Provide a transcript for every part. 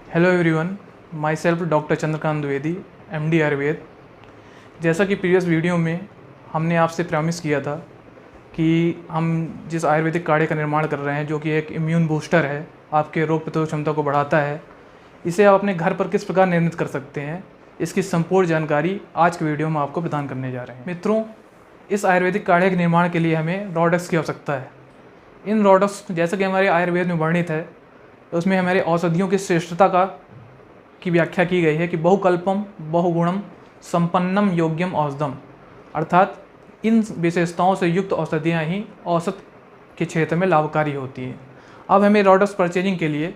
Hello everyone, my self doctor Chandrakant Dwivedi, MD Ayurveda. जैसा कि previous video में हमने आपसे प्रॉमिस किया था कि हम जिस आयुर्वेदिक काढ़े का निर्माण कर रहे हैं, जो कि एक इम्यून बूस्टर है, आपके रोग प्रतिरोधक क्षमता को बढ़ाता है, इसे आप अपने घर पर किस प्रकार निर्मित कर सकते हैं, इसकी संपूर्ण जानकारी आज के वीडियो में आपको प्रदान करने जा रहे हैं। मित्रों, इस आयुर्वेदिक काढ़े के निर्माण के लिए हमें रॉडक्स की आवश्यकता है। इन रॉडक्स, जैसा कि हमारे आयुर्वेद में वर्णित है, तो उसमें हमारे औषधियों की श्रेष्ठता की व्याख्या की गई है कि बहुकल्पम बहुगुणम संपन्नम योग्यम औषधम, अर्थात इन विशेषताओं से युक्त औषधियाँ ही औसत के क्षेत्र में लाभकारी होती हैं। अब हमें रॉडक्स परचेजिंग के लिए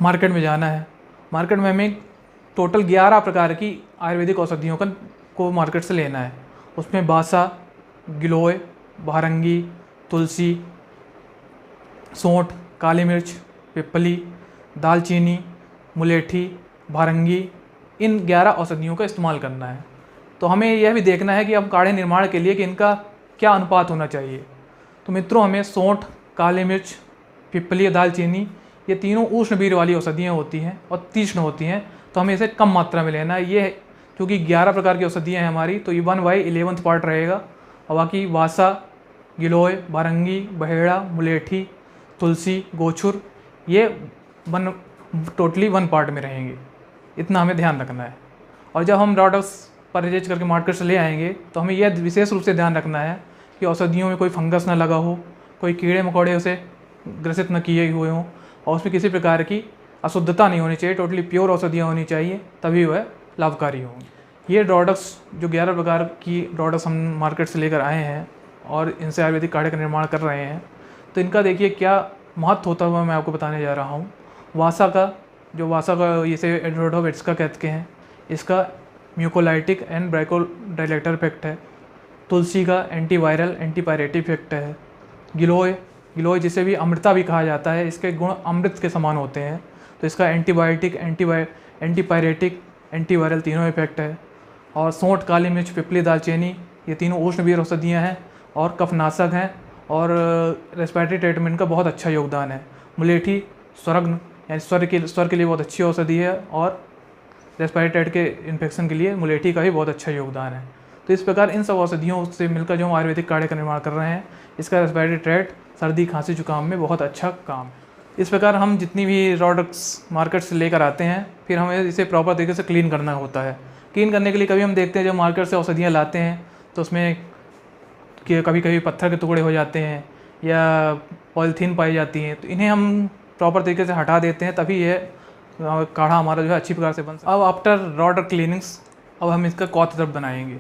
मार्केट में जाना है। मार्केट में हमें टोटल 11 प्रकार की आयुर्वेदिक औषधियों को मार्केट से लेना है। उसमें बासा, गिलोय, भारंगी, तुलसी, सौंठ, काली मिर्च, पिपली, दालचीनी, मुलेठी, भारंगी, इन 11 औषधियों का इस्तेमाल करना है। तो हमें यह भी देखना है कि अब काढ़े निर्माण के लिए कि इनका क्या अनुपात होना चाहिए। तो मित्रों, हमें सौंठ, काली मिर्च, पिपली, दालचीनी, ये तीनों उष्णवीर वाली औषधियाँ होती हैं और तीक्ष्ण होती हैं, तो हमें इसे कम मात्रा में लेना है। ये क्योंकि 11 प्रकार की औषधियाँ हैं हमारी, तो ये 1/11 पार्ट रहेगा, और बाकी वासा, गिलोय, भारंगी, बहेड़ा, मुलेठी, तुलसी, गोछुर, ये टोटली 1 पार्ट में रहेंगे। इतना हमें ध्यान रखना है। और जब हम रॉडक्स परचेज करके मार्केट से ले आएंगे, तो हमें यह विशेष रूप से ध्यान रखना है कि औषधियों में कोई फंगस ना लगा हो, कोई कीड़े मकोड़े उसे ग्रसित न किए हुए हों, और उसमें किसी प्रकार की अशुद्धता नहीं होनी चाहिए। टोटली प्योर औषधियाँ होनी चाहिए, तभी वह लाभकारी होंगी। ये रॉडक्स, जो 11 प्रकार की रॉडक्स हम मार्केट से लेकर आए हैं और इनसे आयुर्वेदिक काढ़े का निर्माण कर रहे हैं, तो इनका देखिए क्या महत्व होता हुआ मैं आपको बताने जा रहा हूँ। वासा का इसे एड्रोडोवेट्स का कहते हैं, इसका म्यूकोलाइटिक एंड ब्रैकोडाइलेटर इफेक्ट है। तुलसी का एंटीवायरल एंटीपायरेटिव इफेक्ट है। गिलोय जिसे भी अमृता भी कहा जाता है, इसके गुण अमृत के समान होते हैं, तो इसका एंटीबायोटिक, एंटीपायरेटिक, एंटीवायरल तीनों इफेक्ट है। और सौंठ, काली मिर्च, पिपली, दालचीनी, ये तीनों उष्णवीर औषधियाँ हैं और कफनाशक हैं, और रेस्पिरेटरी ट्रीटमेंट का बहुत अच्छा योगदान है। मुलेठी स्वरग्न यानी स्वर के लिए बहुत अच्छी औषधि है, और रेस्पिरेटरी के इन्फेक्शन के लिए मुलेठी का भी बहुत अच्छा योगदान है। तो इस प्रकार इन सब औषधियों से मिलकर जो हम आयुर्वेदिक काढ़े का निर्माण कर रहे हैं, इसका रेस्पिरेटरी ट्रैक्ट, सर्दी, खांसी, जुकाम में बहुत अच्छा काम है। इस प्रकार हम जितनी भी प्रोडक्ट्स मार्केट से लेकर आते हैं, फिर हमें इसे प्रॉपर तरीके से क्लीन करना होता है। क्लीन करने के लिए कभी हम देखते हैं जब मार्केट से औषधियाँ लाते हैं, तो उसमें कि कभी कभी पत्थर के टुकड़े हो जाते हैं या पॉलीथीन पाई जाती हैं, तो इन्हें हम प्रॉपर तरीके से हटा देते हैं, तभी यह काढ़ा हमारा जो है अच्छी प्रकार से बन सकता है। अब आफ्टर रॉडर क्लीनिंग्स, अब हम इसका क्वाथ द्रव्य बनाएंगे।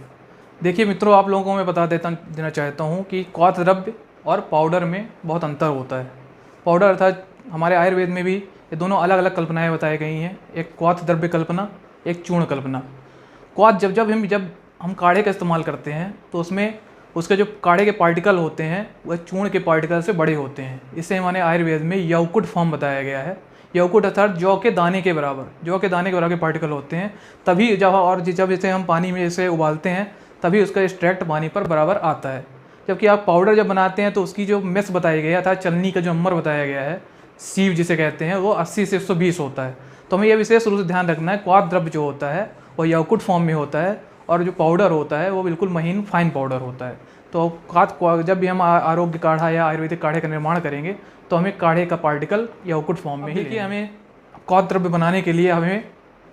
देखिए मित्रों, आप लोगों को मैं बता देना चाहता हूँ कि क्वाथ द्रव्य और पाउडर में बहुत अंतर होता है। पाउडर अर्थात हमारे आयुर्वेद में भी ये दोनों अलग अलग कल्पनाएँ बताई गई हैं, एक क्वाथ द्रव्य कल्पना, एक चूर्ण कल्पना। क्वाथ जब हम काढ़े का इस्तेमाल करते हैं, तो उसमें उसके जो काढ़े के पार्टिकल होते हैं वह चूर्ण के पार्टिकल से बड़े होते हैं। इसे हमारे आयुर्वेद में यौकुट फॉर्म बताया गया है। यौकुट अर्थात जौ के दाने के बराबर के पार्टिकल होते हैं। तभी जब इसे हम पानी में इसे उबालते हैं, तभी उसका एक्सट्रैक्ट पानी पर बराबर आता है। जबकि आप पाउडर जब बनाते हैं, तो उसकी जो मेस बताई गई है, अर्थात चलनी का जो नंबर बताया गया है, सीव जिसे कहते हैं, वो 80 से 120 होता है। तो हमें यह विशेष रूप से ध्यान रखना है, क्वाथ द्रव्य जो होता है वह यौकुट फॉर्म में होता है, और जो पाउडर होता है वो बिल्कुल महीन फाइन पाउडर होता है। तो जब भी हम आरोग्य काढ़ा या आयुर्वेदिक काढ़े का निर्माण करेंगे, तो हमें काढ़े का पार्टिकल यौकुट फॉर्म में ही देखिए। हमें क्वाथ द्रव्य बनाने के लिए हमें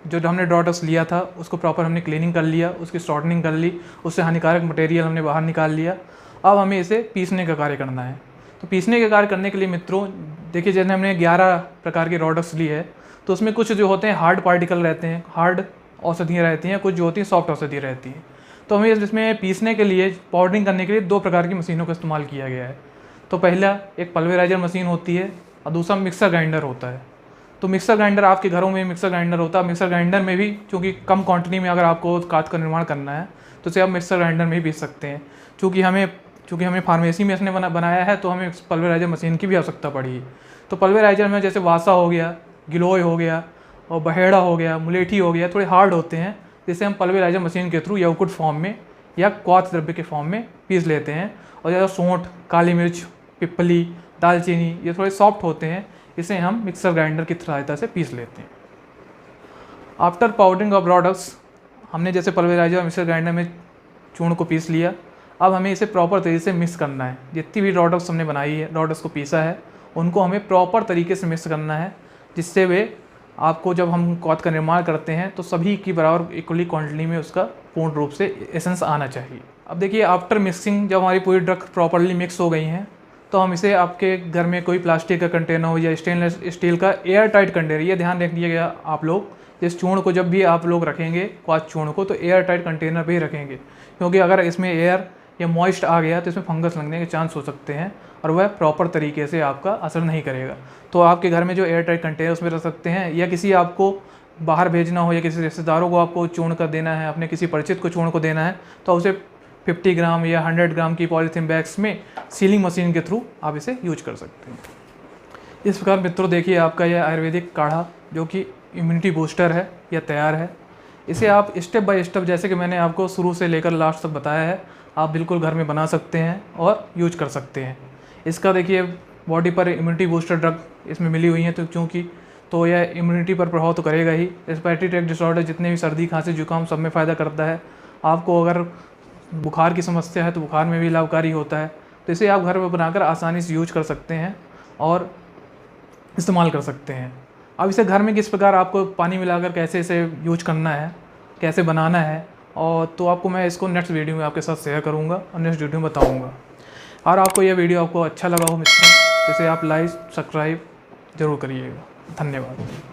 जो हमने ड्रॉडक्स लिया था, उसको प्रॉपर हमने क्लीनिंग कर लिया, उसकी शॉर्टनिंग कर ली, उससे हानिकारक मटेरियल हमने बाहर निकाल लिया। अब हमें इसे पीसने का कार्य करना है। तो पीसने का कार्य करने के लिए मित्रों, देखिए जैसे हमने 11 प्रकार की रॉडक्स ली है, तो उसमें कुछ जो होते हैं हार्ड पार्टिकल रहते हैं, हार्ड औषधियाँ रहती हैं, कुछ जो होती हैं सॉफ्ट औषधियाँ रहती हैं। तो हमें इसमें पीसने के लिए, पाउडरिंग करने के लिए 2 प्रकार की मशीनों का इस्तेमाल किया गया है। तो पहला एक पल्वेराइजर मशीन होती है, और दूसरा मिक्सर ग्राइंडर होता है। तो मिक्सर ग्राइंडर, आपके घरों में मिक्सर ग्राइंडर होता है। मिक्सर ग्राइंडर में भी, चूँकि कम क्वांटिटी में अगर आपको काढ़े का निर्माण करना है, तो इसे आप मिक्सर ग्राइंडर में भी पीस सकते हैं। चूँकि हमें फार्मेसी में इसने बनाया है, तो हमें पल्वेराइजर मशीन की भी आवश्यकता पड़ी। तो पल्वेराइजर में जैसे वासा हो गया, गिलोय हो गया, और बहेड़ा हो गया, मुलेठी हो गया, थोड़े हार्ड होते हैं, जिसे हम पल्वेराइजर मशीन के थ्रू यौकुट फॉर्म में या क्वाथ द्रव्य के फॉर्म में पीस लेते हैं। और ज़्यादा सौंठ, काली मिर्च, पिपली, दालचीनी, ये थोड़े सॉफ्ट होते हैं, इसे हम मिक्सर ग्राइंडर की सहायता से पीस लेते हैं। आफ्टर पाउडरिंग ऑफ प्रोडक्ट्स, हमने जैसे पल्वेराइजर और मिक्सर ग्राइंडर में चूर्ण को पीस लिया। अब हमें इसे प्रॉपर तरीके से मिक्स करना है। जितनी भी प्रोडक्ट्स हमने बनाई है, प्रोडक्ट्स को पीसा है, उनको हमें प्रॉपर तरीके से मिक्स करना है, जिससे वे आपको जब हम क्लॉथ का निर्माण करते हैं तो सभी की बराबर इक्वली क्वांटिटी में उसका पूर्ण रूप से एसेंस आना चाहिए। अब देखिए, आफ्टर मिक्सिंग जब हमारी पूरी ड्रग प्रॉपरली मिक्स हो गई हैं तो हम इसे आपके घर में कोई प्लास्टिक का कंटेनर हो या स्टेनलेस स्टील का एयर टाइट कंटेनर, ये ध्यान रखिएगा आप लोग, इस चूर्ण को जब भी आप लोग रखेंगे क्लॉथ चूर्ण को, तो एयर टाइट कंटेनर पे ही रखेंगे, क्योंकि अगर इसमें एयर या मॉइस्ट आ गया तो इसमें फंगस लगने के चांस हो सकते हैं और वह प्रॉपर तरीके से आपका असर नहीं करेगा। तो आपके घर में जो एयर टाइट कंटेनर उसमें रख सकते हैं, या किसी आपको बाहर भेजना हो या किसी रिश्तेदारों को आपको चूर्ण का देना है, अपने किसी परिचित को चूर्ण को देना है, तो उसे 50 ग्राम या 100 ग्राम की पॉलीथीन बैग्स में सीलिंग मशीन के थ्रू आप इसे यूज कर सकते हैं। इस प्रकार मित्रों, देखिए आपका यह आयुर्वेदिक काढ़ा जो कि इम्यूनिटी बूस्टर है, यह तैयार है। इसे आप स्टेप बाय स्टेप, जैसे कि मैंने आपको शुरू से लेकर लास्ट तक बताया है, आप बिल्कुल घर में बना सकते हैं और यूज कर सकते हैं। इसका देखिए बॉडी पर इम्यूनिटी बूस्टर ड्रग इसमें मिली हुई हैं, तो क्योंकि तो यह इम्यूनिटी पर प्रभाव तो करेगा ही। रेस्पिरेटरी ट्रैक्ट डिसऑर्डर, जितने भी सर्दी खांसी जुकाम, सब में फ़ायदा करता है। आपको अगर बुखार की समस्या है तो बुखार में भी लाभकारी होता है। तो इसे आप घर में बनाकर आसानी से यूज कर सकते हैं और इस्तेमाल कर सकते हैं। अब इसे घर में किस प्रकार आपको पानी मिलाकर कैसे इसे यूज करना है, कैसे बनाना है, और तो आपको मैं इसको नेक्स्ट वीडियो में आपके साथ शेयर करूंगा और नेक्स्ट वीडियो में बताऊंगा। और आपको यह वीडियो आपको अच्छा लगा हो मित्रों, तो इसे आप लाइक सब्सक्राइब ज़रूर करिएगा। धन्यवाद।